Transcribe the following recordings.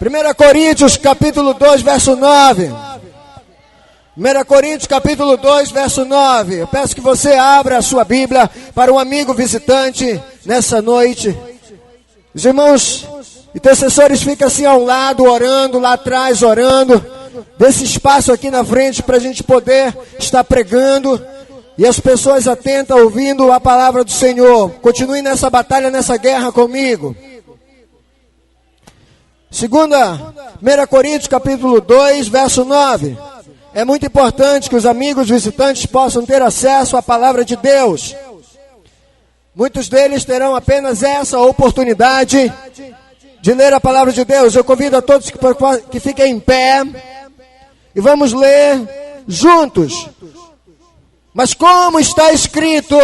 1 Coríntios capítulo 2, verso 9. 1 Coríntios capítulo 2, verso 9. Eu peço que você abra a sua Bíblia para um amigo visitante nessa noite. Os irmãos intercessores ficam assim ao lado, orando, lá atrás, orando. Desse espaço aqui na frente para a gente poder estar pregando. E as pessoas atentas ouvindo a palavra do Senhor. Continue nessa batalha, nessa guerra comigo. 1 Coríntios capítulo 2, verso 9. É muito importante que os amigos visitantes possam ter acesso à palavra de Deus. Muitos deles terão apenas essa oportunidade de ler a palavra de Deus. Eu convido a todos que fiquem em pé e vamos ler juntos. Mas como está escrito,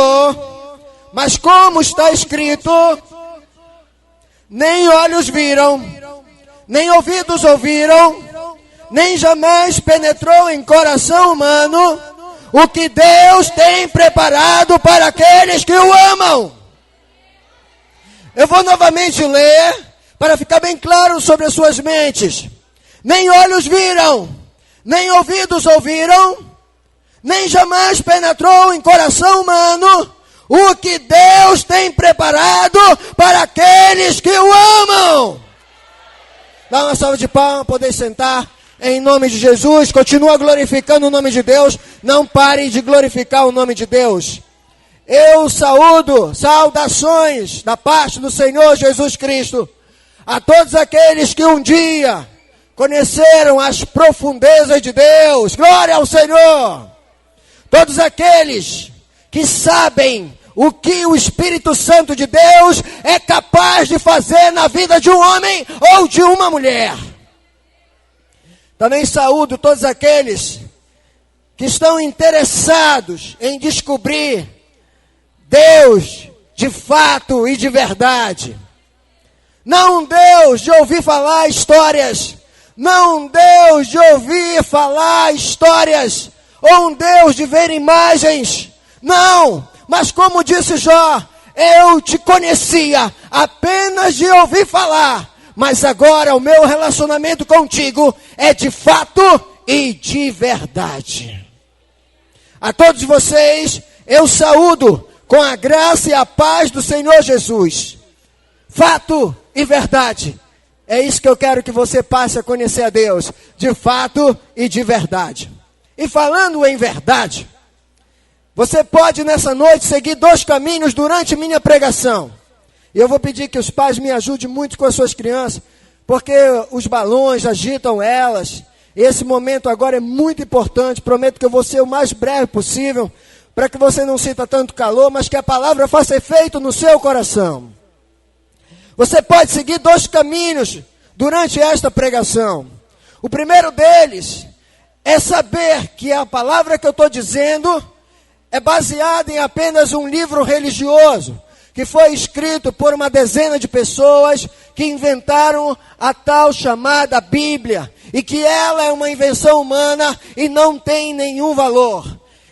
nem olhos viram, nem ouvidos ouviram, nem jamais penetrou em coração humano o que Deus tem preparado para aqueles que o amam. Eu vou novamente ler para ficar bem claro sobre as suas mentes. Nem olhos viram, nem ouvidos ouviram, nem jamais penetrou em coração humano o que Deus tem preparado para aqueles que o amam. Dá uma salva de palmas, poder sentar em nome de Jesus. Continua glorificando o nome de Deus. Não pare de glorificar o nome de Deus. Eu saúdo, saudações da parte do Senhor Jesus Cristo a todos aqueles que um dia conheceram as profundezas de Deus. Glória ao Senhor. Todos aqueles que sabem o que o Espírito Santo de Deus é capaz de fazer na vida de um homem ou de uma mulher. Também saúdo todos aqueles que estão interessados em descobrir Deus de fato e de verdade. Não um Deus de ouvir falar histórias, não um Deus de ouvir falar histórias, ou um Deus de ver imagens, não, mas como disse Jó, eu te conhecia apenas de ouvir falar, mas agora o meu relacionamento contigo é de fato e de verdade. A todos vocês, eu saúdo com a graça e a paz do Senhor Jesus. Fato e verdade. É isso que eu quero que você passe a conhecer a Deus, de fato e de verdade. E falando em verdade, você pode nessa noite seguir 2 caminhos durante minha pregação. E eu vou pedir que os pais me ajudem muito com as suas crianças, porque os balões agitam elas. E esse momento agora é muito importante. Prometo que eu vou ser o mais breve possível, para que você não sinta tanto calor, mas que a palavra faça efeito no seu coração. Você pode seguir 2 caminhos durante esta pregação. O primeiro deles é saber que a palavra que eu estou dizendo é baseada em apenas um livro religioso, que foi escrito por uma dezena de pessoas que inventaram a tal chamada Bíblia, e que ela é uma invenção humana e não tem nenhum valor.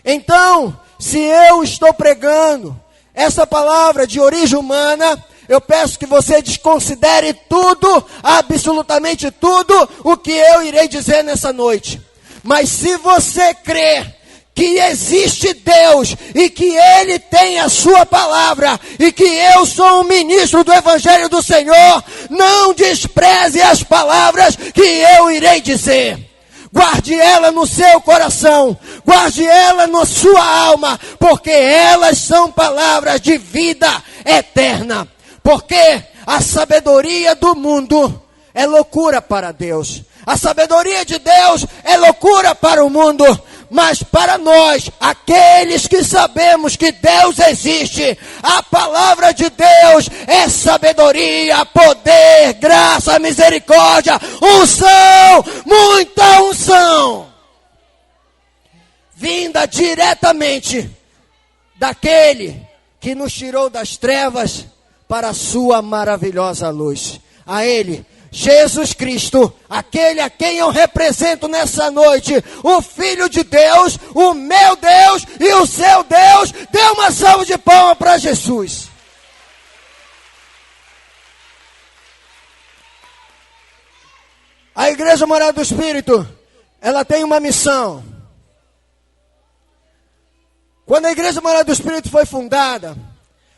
Então, se eu estou pregando essa palavra de origem humana, eu peço que você desconsidere tudo, absolutamente tudo, o que eu irei dizer nessa noite. Mas se você crê que existe Deus e que Ele tem a sua palavra e que eu sou um ministro do Evangelho do Senhor, não despreze as palavras que eu irei dizer. Guarde ela no seu coração, guarde ela na sua alma, porque elas são palavras de vida eterna. Porque a sabedoria do mundo é loucura para Deus. A sabedoria de Deus é loucura para o mundo. Mas para nós, aqueles que sabemos que Deus existe, a palavra de Deus é sabedoria, poder, graça, misericórdia, unção, muita unção. Vinda diretamente daquele que nos tirou das trevas para a sua maravilhosa luz. A Ele, Jesus Cristo, aquele a quem eu represento nessa noite, o Filho de Deus, o meu Deus e o seu Deus. Dê uma salva de palmas para Jesus. Igreja Morada do Espírito, ela tem uma missão. Quando a Igreja Morada do Espírito foi fundada,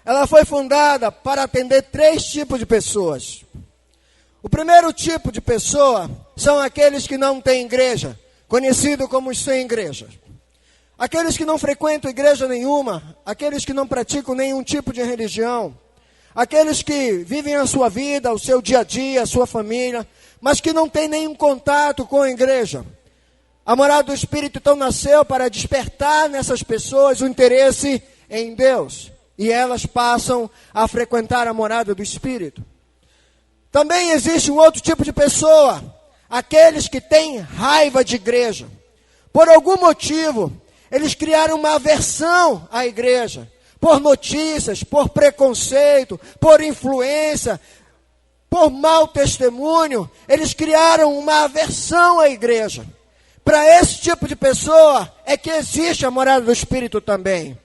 ela foi fundada para atender 3 tipos de pessoas. O primeiro tipo de pessoa são aqueles que não têm igreja, conhecido como os sem igreja. Aqueles que não frequentam igreja nenhuma, aqueles que não praticam nenhum tipo de religião, aqueles que vivem a sua vida, o seu dia a dia, a sua família, mas que não têm nenhum contato com a igreja. A Morada do Espírito então nasceu para despertar nessas pessoas o interesse em Deus. E elas passam a frequentar a Morada do Espírito. Também existe um outro tipo de pessoa, aqueles que têm raiva de igreja. Por algum motivo, eles criaram uma aversão à igreja. Por notícias, por preconceito, por influência, por mau testemunho, eles criaram uma aversão à igreja. Para esse tipo de pessoa é que existe a Morada do Espírito também.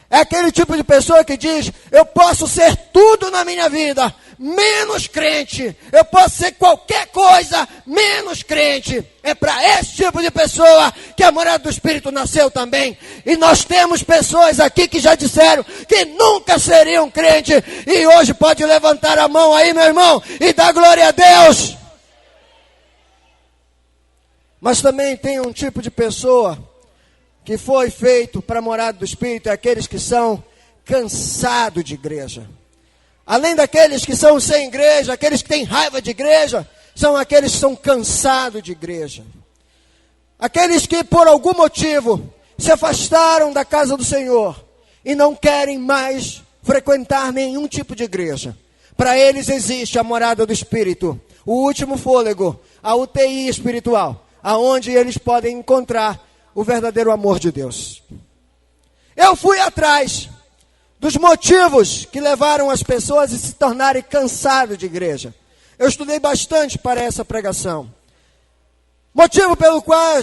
É aquele tipo de pessoa que diz: eu posso ser tudo na minha vida, menos crente. Eu posso ser qualquer coisa, menos crente. É para esse tipo de pessoa que a Morada do Espírito nasceu também. E nós temos pessoas aqui que já disseram que nunca seriam crente. E hoje pode levantar a mão aí, meu irmão, e dar glória a Deus. Mas também tem um tipo de pessoa que foi feito para a Morada do Espírito, é aqueles que são cansados de igreja. Além daqueles que são sem igreja, aqueles que têm raiva de igreja, são aqueles que são cansados de igreja. Aqueles que por algum motivo se afastaram da casa do Senhor e não querem mais frequentar nenhum tipo de igreja. Para eles existe a Morada do Espírito, o último fôlego, a UTI espiritual, aonde eles podem encontrar o verdadeiro amor de Deus. Eu fui atrás dos motivos que levaram as pessoas a se tornarem cansadas de igreja. Eu estudei bastante para essa pregação. Motivo pelo qual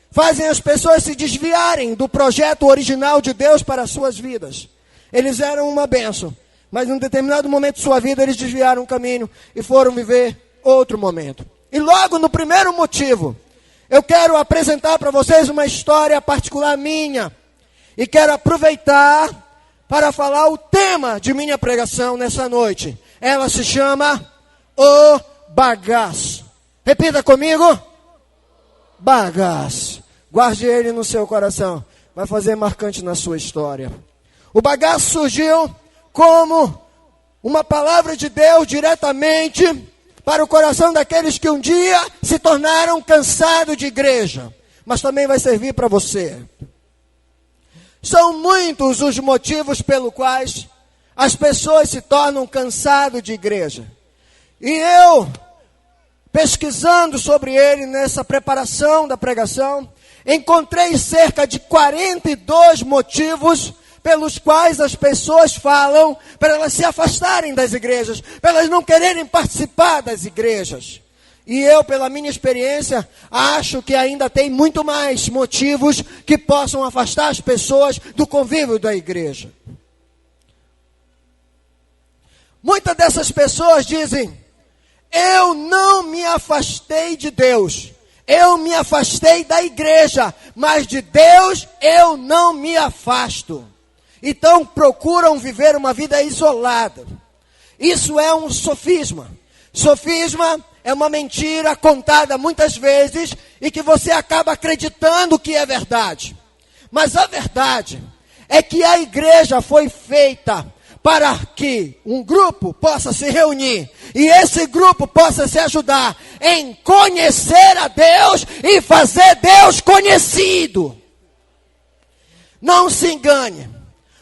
fazem as pessoas se desviarem do projeto original de Deus para as suas vidas. Eles eram uma bênção, mas em um determinado momento de sua vida eles desviaram o caminho e foram viver outro momento. E logo no primeiro motivo, eu quero apresentar para vocês uma história particular minha. E quero aproveitar para falar o tema de minha pregação nessa noite. Ela se chama O Bagaço. Repita comigo. Bagaço. Guarde ele no seu coração. Vai fazer marcante na sua história. O bagaço surgiu como uma palavra de Deus diretamente para o coração daqueles que um dia se tornaram cansados de igreja. Mas também vai servir para você. São muitos os motivos pelos quais as pessoas se tornam cansadas de igreja. E eu, pesquisando sobre ele nessa preparação da pregação, encontrei cerca de 42 motivos pelos quais as pessoas falam para elas se afastarem das igrejas, para elas não quererem participar das igrejas. E eu, pela minha experiência, acho que ainda tem muito mais motivos que possam afastar as pessoas do convívio da igreja. Muitas dessas pessoas dizem: eu não me afastei de Deus, eu me afastei da igreja, mas de Deus eu não me afasto. Então procuram viver uma vida isolada. Isso é um sofisma. Sofisma é uma mentira contada muitas vezes e que você acaba acreditando que é verdade. Mas a verdade é que a igreja foi feita para que um grupo possa se reunir e esse grupo possa se ajudar em conhecer a Deus e fazer Deus conhecido. Não se engane.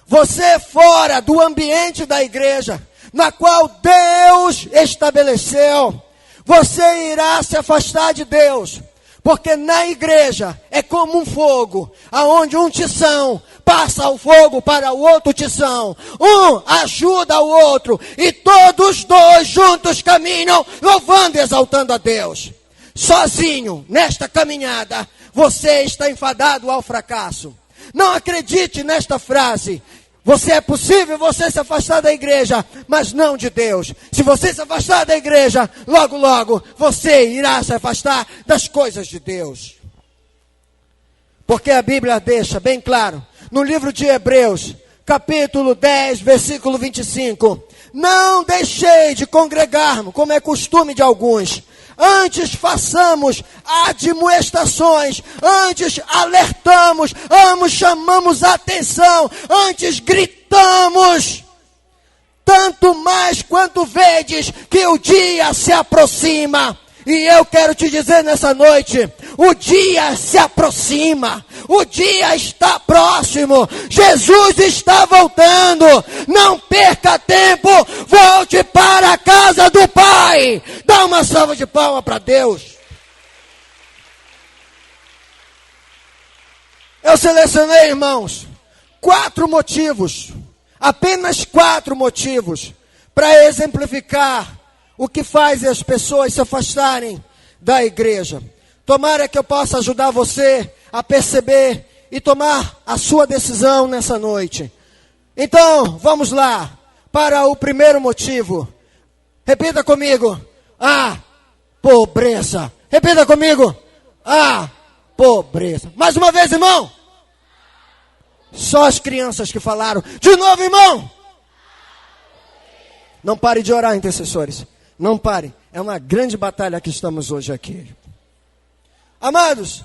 Você fora do ambiente da igreja, na qual Deus estabeleceu, você irá se afastar de Deus. Porque na igreja é como um fogo, aonde um tição passa o fogo para o outro tição. Um ajuda o outro e todos dois juntos caminham louvando e exaltando a Deus. Sozinho, nesta caminhada, você está enfadado ao fracasso. Não acredite nesta frase. É possível você se afastar da igreja, mas não de Deus. Se você se afastar da igreja, logo, logo, você irá se afastar das coisas de Deus. Porque a Bíblia deixa bem claro, no livro de Hebreus, capítulo 10, versículo 25. Não deixei de congregar-me, como é costume de alguns. Antes façamos admoestações, antes alertamos, antes chamamos atenção, antes gritamos. Tanto mais quanto vedes que o dia se aproxima. E eu quero te dizer nessa noite, o dia se aproxima, o dia está próximo, Jesus está voltando, não perca tempo, volte para a casa do Pai. Dá uma salva de palmas para Deus. Eu selecionei, irmãos, 4 motivos, apenas 4 motivos, para exemplificar o que faz as pessoas se afastarem da igreja. Tomara que eu possa ajudar você a perceber e tomar a sua decisão nessa noite. Então, vamos lá para o primeiro motivo. Repita comigo: a pobreza. Repita comigo: a pobreza. Mais uma vez, irmão. Só as crianças que falaram. De novo, irmão. Não pare de orar, intercessores. Não pare, é uma grande batalha que estamos hoje aqui. Amados,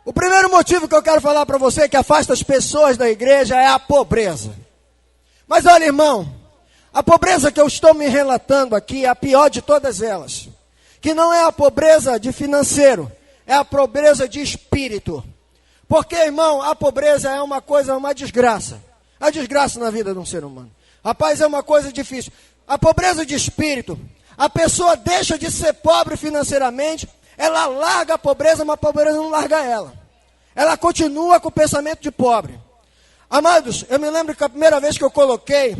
o primeiro motivo que eu quero falar para você que afasta as pessoas da igreja é a pobreza. Mas olha, irmão, a pobreza que eu estou me relatando aqui é a pior de todas elas. Que não é a pobreza de financeiro, é a pobreza de espírito. Porque, irmão, a pobreza é uma coisa, uma desgraça. A desgraça na vida de um ser humano. Rapaz, é uma coisa difícil. A pobreza de espírito, a pessoa deixa de ser pobre financeiramente, ela larga a pobreza, mas a pobreza não larga ela. Ela continua com o pensamento de pobre. Amados, eu me lembro que a primeira vez que eu coloquei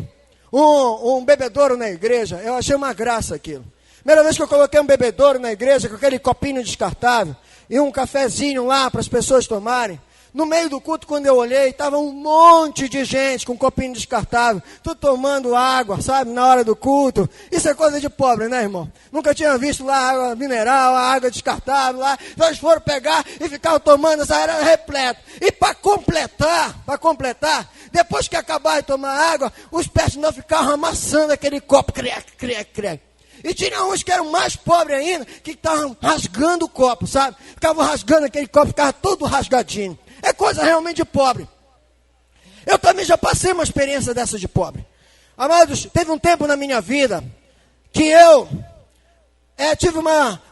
um bebedouro na igreja, eu achei uma graça aquilo. Primeira vez que eu coloquei um bebedouro na igreja, com aquele copinho descartável, e um cafezinho lá para as pessoas tomarem. No meio do culto, quando eu olhei, estava um monte de gente com um copinho descartável, tudo tomando água, sabe, na hora do culto. Isso é coisa de pobre, né, irmão? Nunca tinha visto lá água mineral, água descartável lá. Então eles foram pegar e ficavam tomando, essa era repleta. E para completar, depois que acabaram de tomar água, os pés não ficavam amassando aquele copo, crec. E tinha uns que eram mais pobres ainda, que estavam rasgando o copo, sabe? Ficavam rasgando aquele copo, ficava todo rasgadinho. É coisa realmente de pobre. Eu também já passei uma experiência dessa de pobre. Amados, teve um tempo na minha vida que eu tive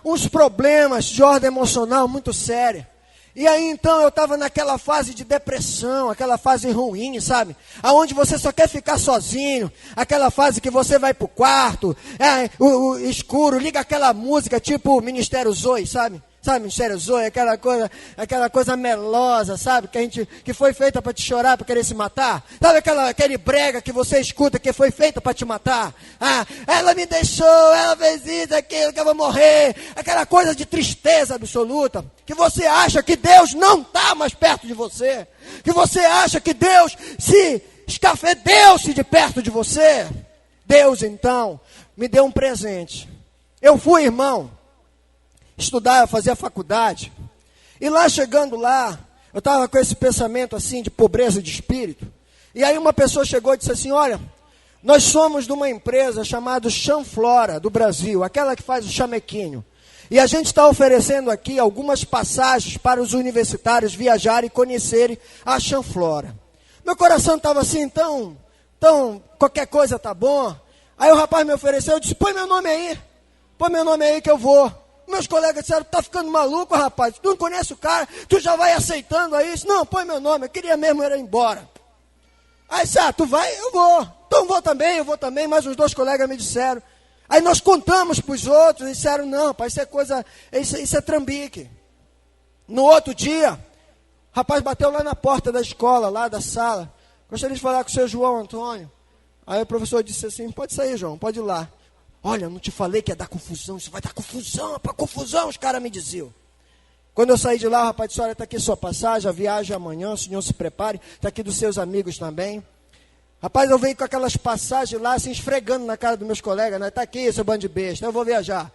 uns problemas de ordem emocional muito séria. E aí então eu estava naquela fase de depressão, aquela fase ruim, sabe? Aonde você só quer ficar sozinho, aquela fase que você vai pro quarto, o escuro, liga aquela música tipo Ministério Zoe, sabe? Sabe, Ministério Zoe, aquela coisa melosa, sabe? Que foi feita para te chorar, para querer se matar. Sabe aquele brega que você escuta que foi feita para te matar? Ah, ela me deixou, ela fez isso, aquilo, que eu vou morrer. Aquela coisa de tristeza absoluta. Que você acha que Deus não está mais perto de você. Que você acha que Deus se escafedeu-se de perto de você. Deus, então, me deu um presente. Eu fui, irmão, estudar, fazer a faculdade, e lá chegando lá, eu estava com esse pensamento assim, de pobreza de espírito, e aí uma pessoa chegou e disse assim: olha, nós somos de uma empresa chamada Chanflora, do Brasil, aquela que faz o chamequinho, e a gente está oferecendo aqui algumas passagens para os universitários viajarem e conhecerem a Chanflora. Meu coração estava assim, então, qualquer coisa tá bom. Aí o rapaz me ofereceu, eu disse: põe meu nome aí que eu vou. Meus colegas disseram: tá ficando maluco, rapaz, tu não conhece o cara, tu já vai aceitando aí? Isso, não, põe meu nome, eu queria mesmo era ir embora. Aí disse: tu vai? Eu vou. Então eu vou também, mais uns 2 colegas me disseram. Aí nós contamos para os outros, e disseram: não, rapaz, isso é coisa, isso é trambique. No outro dia, o rapaz bateu lá na porta da escola, lá da sala: gostaria de falar com o seu João Antônio. Aí o professor disse assim: pode sair, João, pode ir lá. Olha, não te falei que ia dar confusão, isso vai dar confusão, para confusão, os caras me diziam. Quando eu saí de lá, o rapaz disse: olha, está aqui sua passagem, a viagem amanhã, o senhor se prepare, está aqui dos seus amigos também. Rapaz, eu venho com aquelas passagens lá, assim, esfregando na cara dos meus colegas, né? Tá aqui, seu bando de besta, eu vou viajar.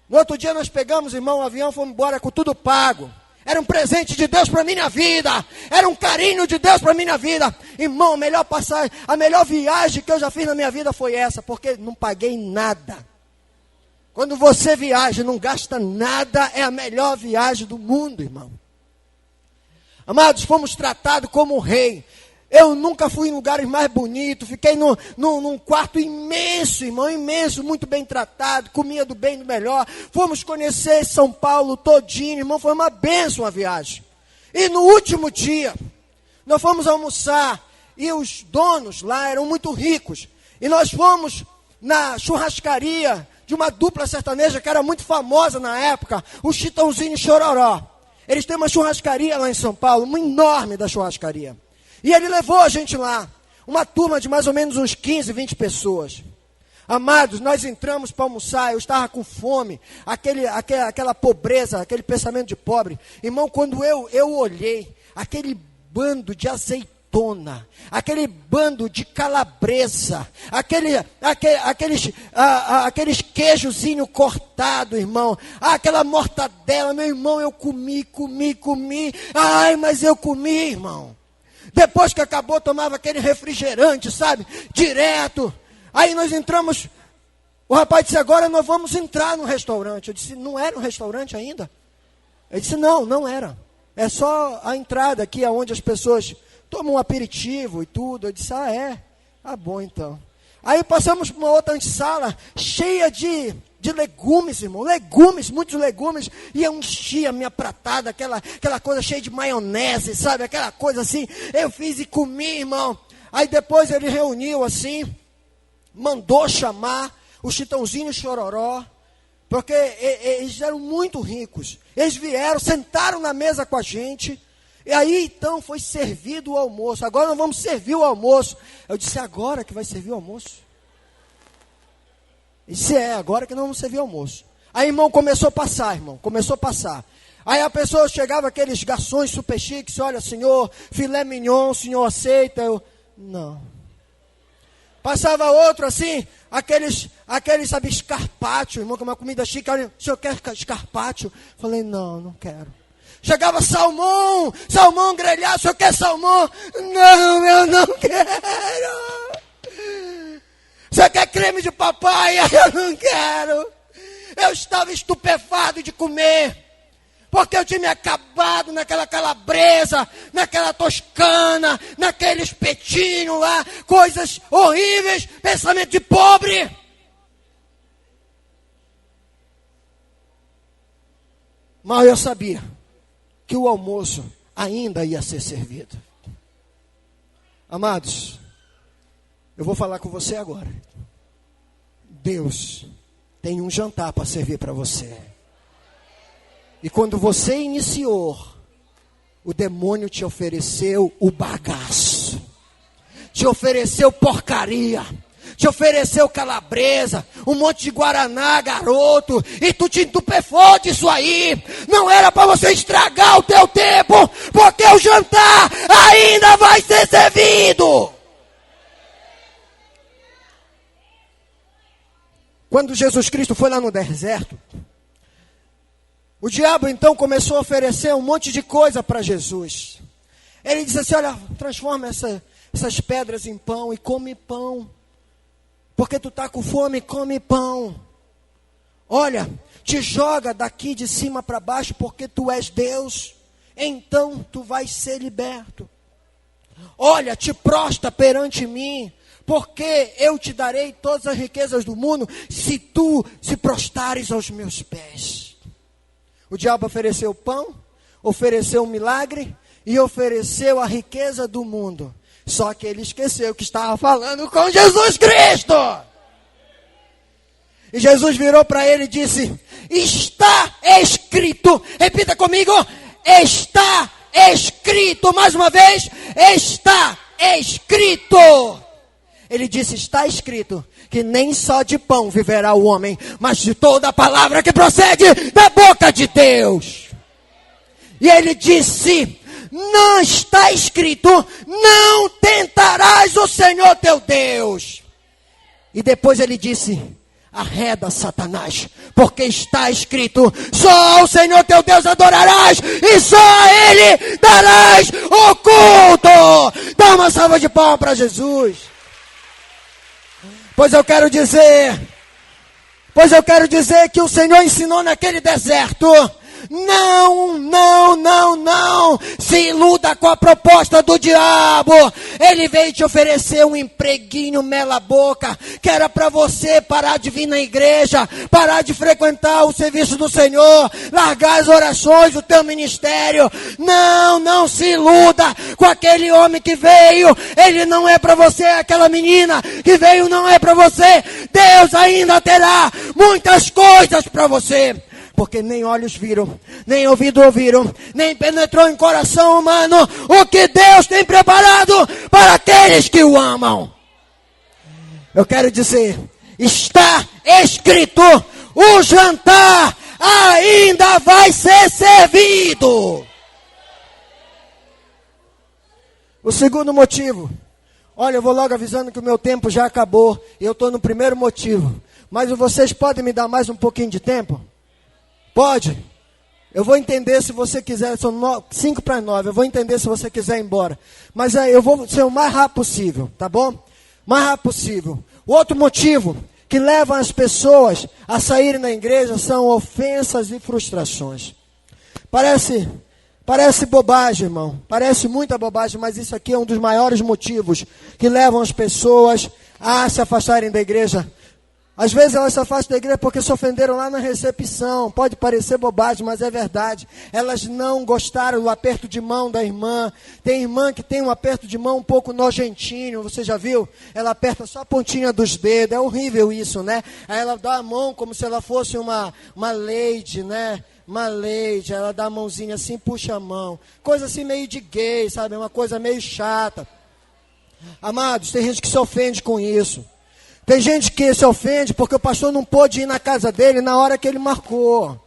No outro dia nós pegamos, irmão, o avião, fomos embora com tudo pago. Era um presente de Deus para minha vida. Era um carinho de Deus para minha vida. Irmão, a melhor passagem, a melhor viagem que eu já fiz na minha vida foi essa, porque não paguei nada. Quando você viaja e não gasta nada, é a melhor viagem do mundo, irmão. Amados, fomos tratados como rei. Eu nunca fui em lugares mais bonitos, fiquei num quarto imenso, irmão, imenso, muito bem tratado, comia do bem e do melhor. Fomos conhecer São Paulo todinho, irmão, foi uma bênção a viagem. E no último dia, nós fomos almoçar, e os donos lá eram muito ricos. E nós fomos na churrascaria de uma dupla sertaneja que era muito famosa na época, o Chitãozinho e Chororó. Eles têm uma churrascaria lá em São Paulo, uma enorme da churrascaria. E ele levou a gente lá, uma turma de mais ou menos uns 15, 20 pessoas. Amados, nós entramos para almoçar, eu estava com fome, aquela pobreza, aquele pensamento de pobre. Irmão, quando eu olhei, aquele bando de azeitona, aquele bando de calabresa, aqueles queijozinho cortado, irmão, aquela mortadela, meu irmão, eu comi. Ai, mas eu comi, irmão. Depois que acabou, tomava aquele refrigerante, sabe? Direto. Aí nós entramos. O rapaz disse, agora nós vamos entrar no restaurante. Eu disse, não era um restaurante ainda? Ele disse, não era. É só a entrada aqui, onde as pessoas tomam um aperitivo e tudo. Eu disse, é? Ah, bom então. Aí passamos por uma outra sala, cheia de legumes, irmão. Legumes, muitos legumes. E eu enchia a minha pratada, aquela coisa cheia de maionese, sabe? Aquela coisa assim. Eu fiz e comi, irmão. Aí depois ele reuniu assim, mandou chamar o Chitãozinho e Chororó, porque eles eram muito ricos. Eles vieram, sentaram na mesa com a gente. E aí então foi servido o almoço. Agora nós vamos servir o almoço. Eu disse, agora que vai servir o almoço? Isso agora que nós vamos servir o almoço. Aí, irmão, começou a passar. Aí a pessoa chegava, aqueles garçons super chiques, olha, senhor, filé mignon, o senhor aceita? Eu, não. Passava outro assim, aqueles, sabe, escarpaccio, irmão, que é uma comida chique, olha, o senhor quer escarpaccio? Falei, não quero. Chegava salmão grelhado, o senhor quer salmão? Não, eu não quero. Você quer creme de papai? Eu não quero. Eu estava estupefado de comer, porque eu tinha me acabado naquela calabresa, naquela toscana, naquele espetinho lá, coisas horríveis, pensamento de pobre. Mas eu sabia que o almoço ainda ia ser servido. Amados, eu vou falar com você agora. Deus tem um jantar para servir para você. E quando você iniciou, o demônio te ofereceu o bagaço, te ofereceu porcaria, te ofereceu calabresa, um monte de guaraná, garoto, e tu te entupefou disso aí. Não era para você estragar o teu tempo, porque o jantar ainda vai ser servido. Quando Jesus Cristo foi lá no deserto, o diabo então começou a oferecer um monte de coisa para Jesus. Ele disse assim, olha, transforma essas pedras em pão e come pão. Porque tu está com fome, come pão. Olha, te joga daqui de cima para baixo porque tu és Deus. Então tu vais ser liberto. Olha, te prostra perante mim, porque eu te darei todas as riquezas do mundo, se tu se prostrares aos meus pés. O diabo ofereceu pão, ofereceu um milagre e ofereceu a riqueza do mundo. Só que ele esqueceu que estava falando com Jesus Cristo. E Jesus virou para ele e disse, está escrito. Repita comigo, está escrito. Mais uma vez, está escrito. Ele disse, está escrito que nem só de pão viverá o homem, mas de toda a palavra que procede da boca de Deus. E ele disse, Não está escrito, não tentarás o Senhor teu Deus. E depois ele disse, arreda Satanás, porque está escrito, só ao Senhor teu Deus adorarás, e só a Ele darás o culto. Dá uma salva de palmas para Jesus. Pois eu quero dizer que o Senhor ensinou naquele deserto, não se iluda com a proposta do diabo. Ele veio te oferecer um empreguinho mela boca, que era para você parar de vir na igreja, parar de frequentar o serviço do Senhor, largar as orações do teu ministério. Não se iluda com aquele homem que veio. Ele não é para você, aquela menina que veio não é para você. Deus ainda terá muitas coisas para você. Porque nem olhos viram, nem ouvido ouviram, nem penetrou em coração humano o que Deus tem preparado para aqueles que o amam. Eu quero dizer, está escrito, o jantar ainda vai ser servido. O segundo motivo, olha, eu vou logo avisando que o meu tempo já acabou, e eu estou no primeiro motivo, mas vocês podem me dar mais um pouquinho de tempo? Pode? Eu vou entender se você quiser, são 8:55, eu vou entender se você quiser ir embora. Mas eu vou ser o mais rápido possível, tá bom? Mais rápido possível. O outro motivo que leva as pessoas a saírem da igreja são ofensas e frustrações. Parece bobagem, irmão. Parece muita bobagem, mas isso aqui é um dos maiores motivos que levam as pessoas a se afastarem da igreja. Às vezes elas se afastam da igreja porque se ofenderam lá na recepção. Pode parecer bobagem, mas é verdade. Elas não gostaram do aperto de mão da irmã. Tem irmã que tem um aperto de mão um pouco nojentinho, você já viu? Ela aperta só a pontinha dos dedos, é horrível isso, né? Aí ela dá a mão como se ela fosse uma lady, né? Uma lady, ela dá a mãozinha assim, puxa a mão. Coisa assim meio de gay, sabe? Uma coisa meio chata. Amados, tem gente que se ofende com isso. Tem gente que se ofende porque o pastor não pôde ir na casa dele na hora que ele marcou.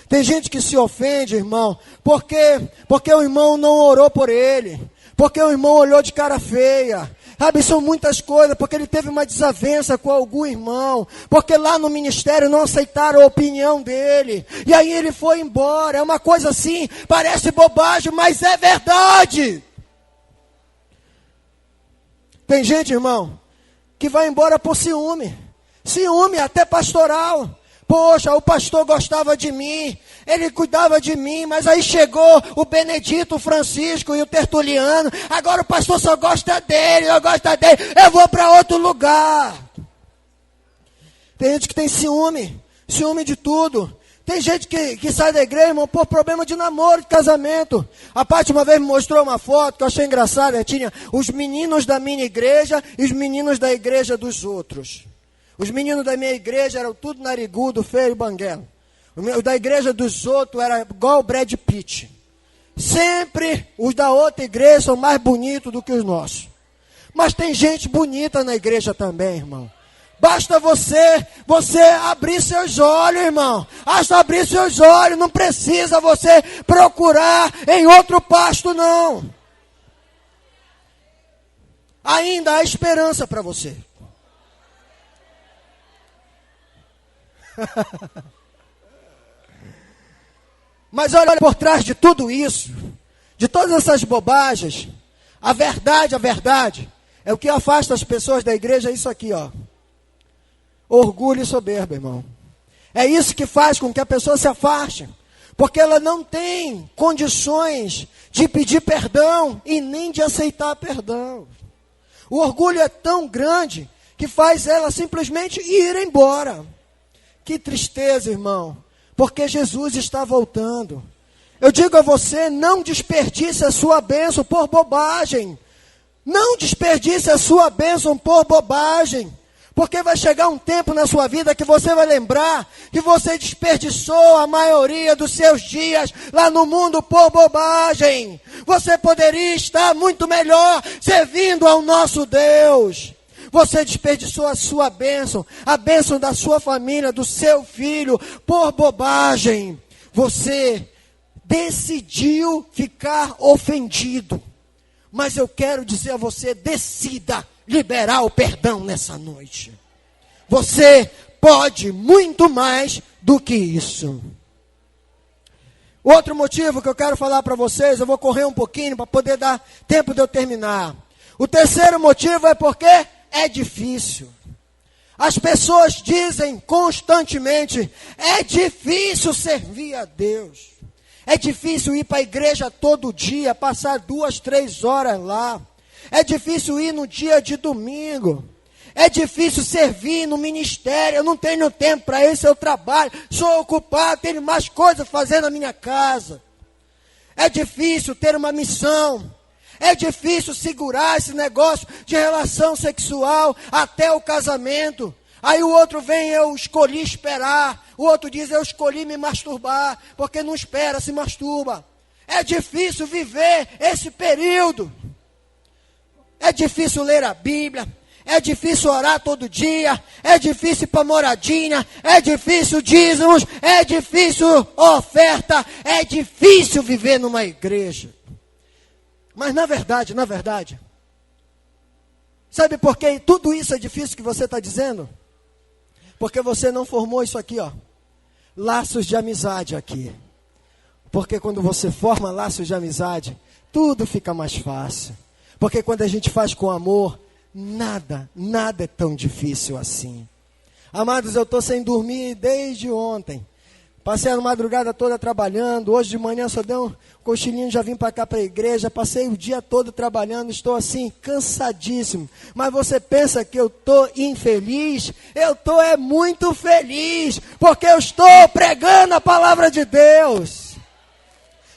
Tem gente que se ofende, irmão, porque o irmão não orou por ele. Porque o irmão olhou de cara feia. Sabe, são muitas coisas, porque ele teve uma desavença com algum irmão. Porque lá no ministério não aceitaram a opinião dele. E aí ele foi embora. É uma coisa assim, parece bobagem, mas é verdade. Tem gente, irmão, que vai embora por ciúme. Ciúme até pastoral. Poxa, o pastor gostava de mim, ele cuidava de mim, mas aí chegou o Benedito, o Francisco e o Tertuliano. Agora o pastor só gosta dele, eu vou para outro lugar. Tem gente que tem ciúme de tudo. Tem gente que sai da igreja, irmão, por problema de namoro, de casamento. A Paty uma vez me mostrou uma foto que eu achei engraçada. Tinha os meninos da minha igreja e os meninos da igreja dos outros. Os meninos da minha igreja eram tudo narigudo, feio e banguelo. Os da igreja dos outros era igual o Brad Pitt. Sempre os da outra igreja são mais bonitos do que os nossos. Mas tem gente bonita na igreja também, irmão. Basta você abrir seus olhos, irmão. Basta abrir seus olhos. Não precisa você procurar em outro pasto, não. Ainda há esperança para você. Mas olha, por trás de tudo isso, de todas essas bobagens, a verdade é o que afasta as pessoas da igreja, é isso aqui, ó. Orgulho e soberba, irmão. É isso que faz com que a pessoa se afaste. Porque ela não tem condições de pedir perdão e nem de aceitar perdão. O orgulho é tão grande que faz ela simplesmente ir embora. Que tristeza, irmão. Porque Jesus está voltando. Eu digo a você, não desperdice a sua bênção por bobagem. Não desperdice a sua bênção por bobagem. Porque vai chegar um tempo na sua vida que você vai lembrar que você desperdiçou a maioria dos seus dias lá no mundo por bobagem. Você poderia estar muito melhor servindo ao nosso Deus. Você desperdiçou a sua bênção, a bênção da sua família, do seu filho, por bobagem. Você decidiu ficar ofendido. Mas eu quero dizer a você, decida liberar o perdão nessa noite. Você pode muito mais do que isso. Outro motivo que eu quero falar para vocês, eu vou correr um pouquinho para poder dar tempo de eu terminar. O terceiro motivo é porque é difícil. As pessoas dizem constantemente, é difícil servir a Deus. É difícil ir para a igreja todo dia, passar 2, 3 horas lá. É difícil ir no dia de domingo. É difícil servir no ministério, eu não tenho tempo para isso, eu trabalho, sou ocupado, tenho mais coisas a fazer na minha casa. É difícil ter uma missão. É difícil segurar esse negócio de relação sexual até o casamento. Aí o outro vem, eu escolhi esperar. O outro diz, eu escolhi me masturbar, porque não espera, se masturba. É difícil viver esse período. É difícil ler a Bíblia. É difícil orar todo dia, é difícil ir para moradinha, é difícil dízimos, é difícil oferta, é difícil viver numa igreja. Mas na verdade, sabe por que tudo isso é difícil que você está dizendo? Porque você não formou isso aqui, ó, laços de amizade aqui. Porque quando você forma laços de amizade, tudo fica mais fácil. Porque quando a gente faz com amor, nada é tão difícil assim. Amados, eu estou sem dormir desde ontem. Passei a madrugada toda trabalhando. Hoje de manhã só dei um cochilinho, já vim para cá para a igreja. Passei o dia todo trabalhando, estou assim, cansadíssimo. Mas você pensa que eu estou infeliz? Eu estou muito feliz, porque eu estou pregando a palavra de Deus.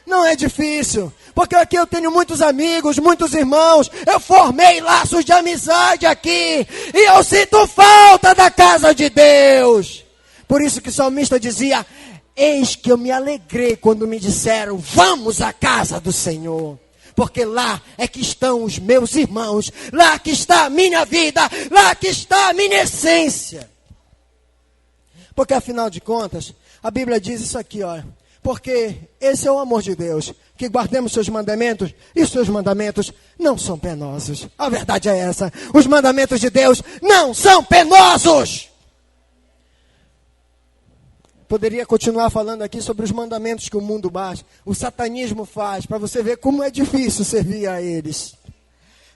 Não é difícil. Porque aqui eu tenho muitos amigos, muitos irmãos. Eu formei laços de amizade aqui. E eu sinto falta da casa de Deus. Por isso que o salmista dizia, eis que eu me alegrei quando me disseram, vamos à casa do Senhor. Porque lá é que estão os meus irmãos. Lá que está a minha vida. Lá que está a minha essência. Porque afinal de contas, a Bíblia diz isso aqui, ó. Porque esse é o amor de Deus, que guardemos seus mandamentos, e os seus mandamentos não são penosos. A verdade é essa, os mandamentos de Deus não são penosos. Poderia continuar falando aqui sobre os mandamentos que o mundo bate, o satanismo faz, para você ver como é difícil servir a eles.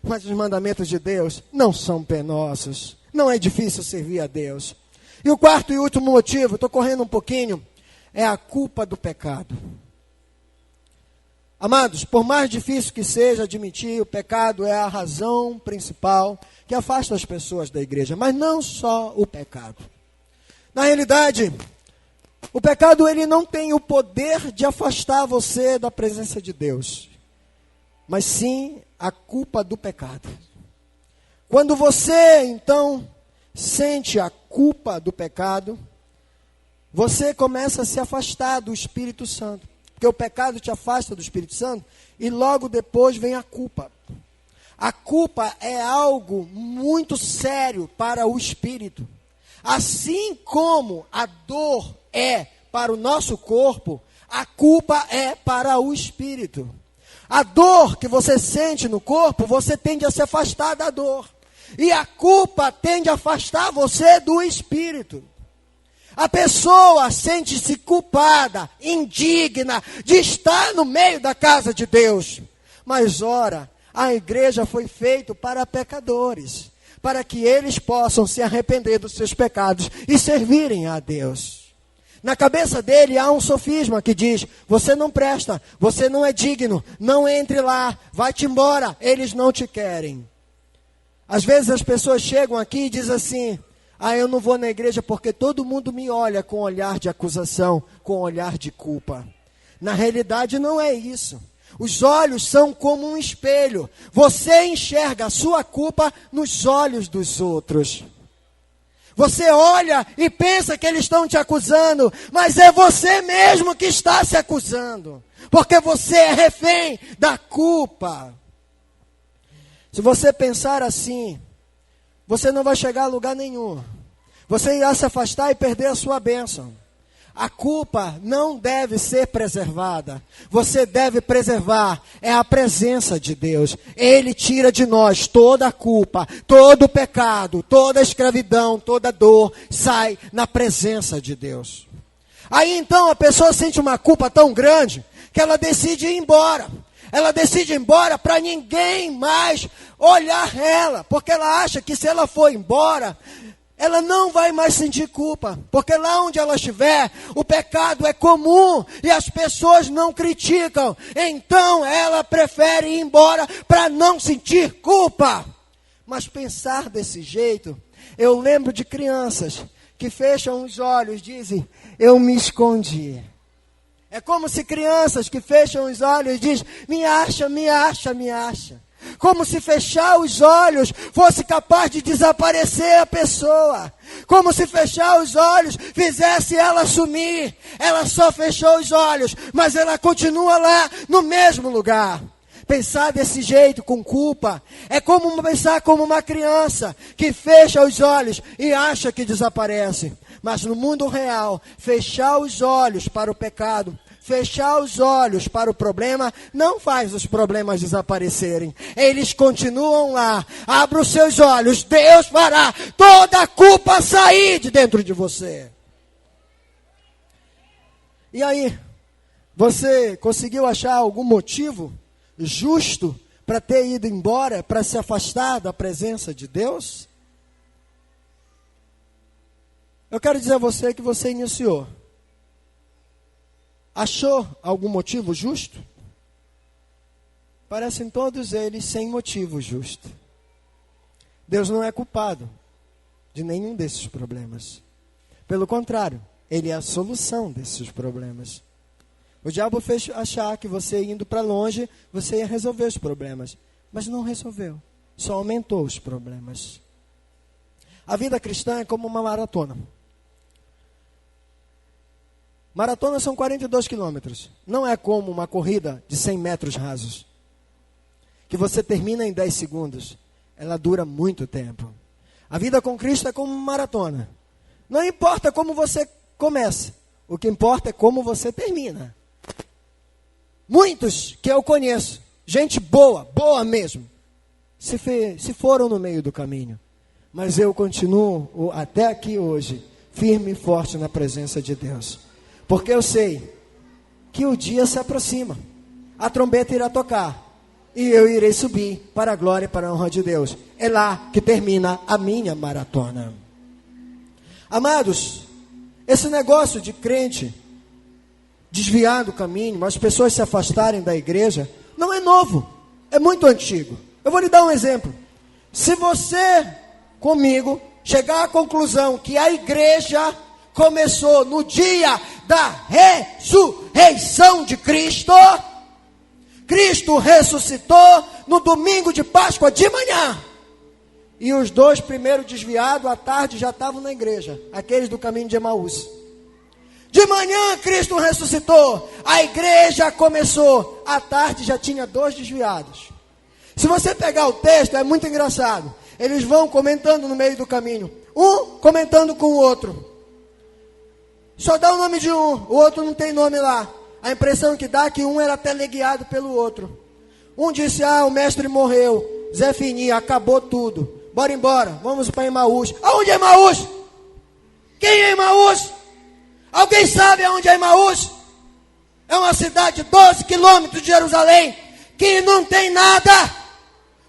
Mas os mandamentos de Deus não são penosos, não é difícil servir a Deus. E o quarto e último motivo, estou correndo um pouquinho, é a culpa do pecado. Amados, por mais difícil que seja admitir, o pecado é a razão principal que afasta as pessoas da igreja. Mas não só o pecado. Na realidade, o pecado ele não tem o poder de afastar você da presença de Deus. Mas sim a culpa do pecado. Quando você, então, sente a culpa do pecado, você começa a se afastar do Espírito Santo. Porque o pecado te afasta do Espírito Santo e logo depois vem a culpa. A culpa é algo muito sério para o Espírito. Assim como a dor é para o nosso corpo, a culpa é para o Espírito. A dor que você sente no corpo, você tende a se afastar da dor. E a culpa tende a afastar você do Espírito. A pessoa sente-se culpada, indigna de estar no meio da casa de Deus. Mas ora, a igreja foi feita para pecadores, para que eles possam se arrepender dos seus pecados e servirem a Deus. Na cabeça dele há um sofisma que diz, você não presta, você não é digno, não entre lá, vai-te embora, eles não te querem. Às vezes as pessoas chegam aqui e dizem assim, eu não vou na igreja porque todo mundo me olha com olhar de acusação, com olhar de culpa. Na realidade não é isso. Os olhos são como um espelho. Você enxerga a sua culpa nos olhos dos outros. Você olha e pensa que eles estão te acusando, mas é você mesmo que está se acusando. Porque você é refém da culpa. Se você pensar assim, você não vai chegar a lugar nenhum. Você irá se afastar e perder a sua bênção. A culpa não deve ser preservada. Você deve preservar a presença de Deus. Ele tira de nós toda a culpa, todo o pecado, toda a escravidão, toda a dor, sai na presença de Deus. Aí então a pessoa sente uma culpa tão grande que ela decide ir embora. Ela decide ir embora para ninguém mais olhar ela, porque ela acha que se ela for embora, ela não vai mais sentir culpa, porque lá onde ela estiver, o pecado é comum e as pessoas não criticam. Então ela prefere ir embora para não sentir culpa. Mas pensar desse jeito, eu lembro de crianças que fecham os olhos e dizem, eu me escondi. É como se crianças que fecham os olhos dizem, me acha, me acha, me acha. Como se fechar os olhos fosse capaz de desaparecer a pessoa. Como se fechar os olhos fizesse ela sumir. Ela só fechou os olhos, mas ela continua lá no mesmo lugar. Pensar desse jeito, com culpa, é como pensar como uma criança que fecha os olhos e acha que desaparece. Mas no mundo real, fechar os olhos para o pecado, fechar os olhos para o problema, não faz os problemas desaparecerem. Eles continuam lá. Abra os seus olhos, Deus fará toda a culpa sair de dentro de você. E aí, você conseguiu achar algum motivo justo para ter ido embora, para se afastar da presença de Deus? Eu quero dizer a você que você iniciou. Achou algum motivo justo? Parecem todos eles sem motivo justo. Deus não é culpado de nenhum desses problemas. Pelo contrário, Ele é a solução desses problemas. O diabo fez achar que você indo para longe, você ia resolver os problemas. Mas não resolveu, só aumentou os problemas. A vida cristã é como uma maratona. Maratona são 42 quilômetros. Não é como uma corrida de 100 metros rasos, que você termina em 10 segundos. Ela dura muito tempo. A vida com Cristo é como uma maratona. Não importa como você começa, o que importa é como você termina. Muitos que eu conheço, gente boa, boa mesmo, se foram no meio do caminho. Mas eu continuo até aqui hoje, firme e forte na presença de Deus. Porque eu sei que o dia se aproxima. A trombeta irá tocar. E eu irei subir para a glória e para a honra de Deus. É lá que termina a minha maratona. Amados, esse negócio de crente desviar do caminho, as pessoas se afastarem da igreja, não é novo. É muito antigo. Eu vou lhe dar um exemplo. Se você, comigo, chegar à conclusão que a igreja começou no dia da ressurreição de Cristo, Cristo ressuscitou no domingo de Páscoa de manhã, e os 2 primeiros desviados à tarde já estavam na igreja, aqueles do caminho de Emaús. De manhã Cristo ressuscitou, a igreja começou, à tarde já tinha 2 desviados. Se você pegar o texto, é muito engraçado. Eles vão comentando no meio do caminho, um comentando com o outro. Só dá o nome de um, o outro não tem nome lá. A impressão que dá é que um era teleguiado pelo outro. Um disse, o mestre morreu, Zé Fininho, acabou tudo. Bora embora, vamos para Emaús. Aonde é Emaús? Quem é Emaús? Alguém sabe aonde é Emaús? É uma cidade de 12 quilômetros de Jerusalém, que não tem nada,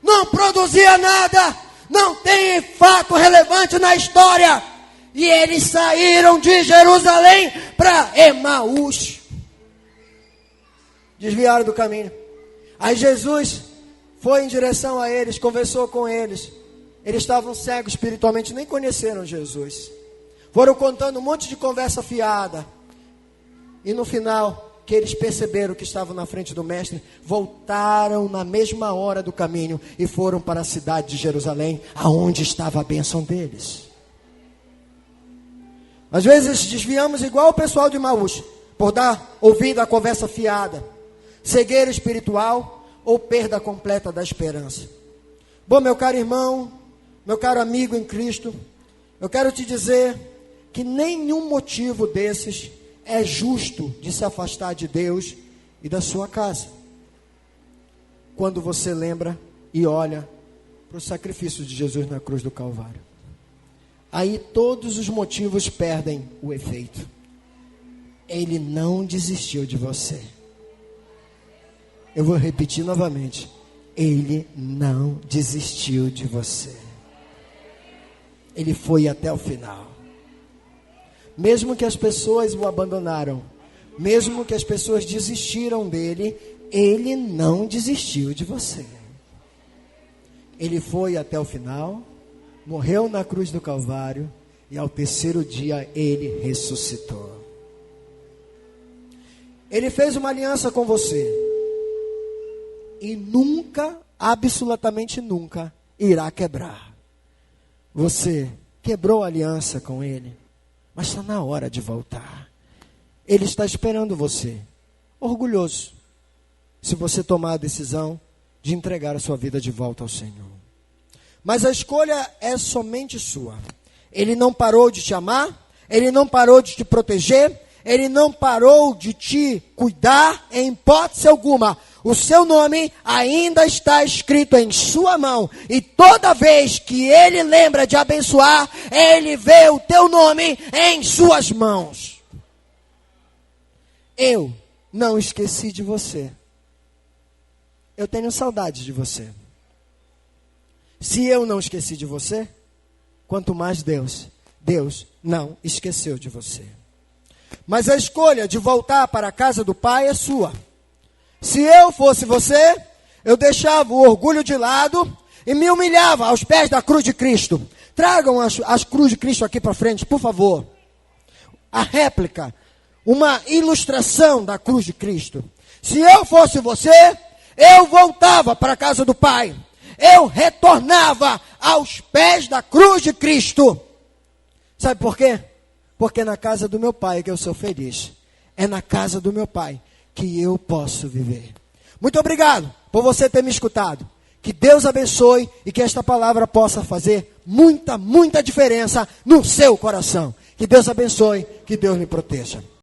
não produzia nada, não tem fato relevante na história. E eles saíram de Jerusalém para Emaús. Desviaram do caminho. Aí Jesus foi em direção a eles, conversou com eles. Eles estavam cegos espiritualmente, nem conheceram Jesus. Foram contando um monte de conversa fiada. E no final, que eles perceberam que estavam na frente do mestre, voltaram na mesma hora do caminho e foram para a cidade de Jerusalém, aonde estava a bênção deles. Às vezes desviamos igual o pessoal de Emaús, por dar ouvido à conversa fiada, cegueira espiritual ou perda completa da esperança. Bom, meu caro irmão, meu caro amigo em Cristo, eu quero te dizer que nenhum motivo desses é justo de se afastar de Deus e da sua casa. Quando você lembra e olha para o sacrifício de Jesus na cruz do Calvário. Aí todos os motivos perdem o efeito. Ele não desistiu de você. Eu vou repetir novamente. Ele não desistiu de você. Ele foi até o final. Mesmo que as pessoas o abandonaram, mesmo que as pessoas desistiram dele, ele não desistiu de você. Ele foi até o final, morreu na cruz do Calvário e ao terceiro dia ele ressuscitou. Ele fez uma aliança com você e nunca, absolutamente nunca, irá quebrar. Você quebrou a aliança com ele, mas está na hora de voltar. Ele está esperando você, orgulhoso, se você tomar a decisão de entregar a sua vida de volta ao Senhor. Mas a escolha é somente sua. Ele não parou de te amar, ele não parou de te proteger, ele não parou de te cuidar em hipótese alguma. O seu nome ainda está escrito em sua mão. E toda vez que ele lembra de abençoar, ele vê o teu nome em suas mãos. Eu não esqueci de você. Eu tenho saudade de você. Se eu não esqueci de você, quanto mais Deus. Deus não esqueceu de você. Mas a escolha de voltar para a casa do Pai é sua. Se eu fosse você, eu deixava o orgulho de lado e me humilhava aos pés da cruz de Cristo. Tragam as cruzes de Cristo aqui para frente, por favor. A réplica, uma ilustração da cruz de Cristo. Se eu fosse você, eu voltava para a casa do Pai. Eu retornava aos pés da cruz de Cristo. Sabe por quê? Porque é na casa do meu Pai que eu sou feliz. É na casa do meu Pai que eu posso viver. Muito obrigado por você ter me escutado. Que Deus abençoe e que esta palavra possa fazer muita, muita diferença no seu coração. Que Deus abençoe, que Deus me proteja.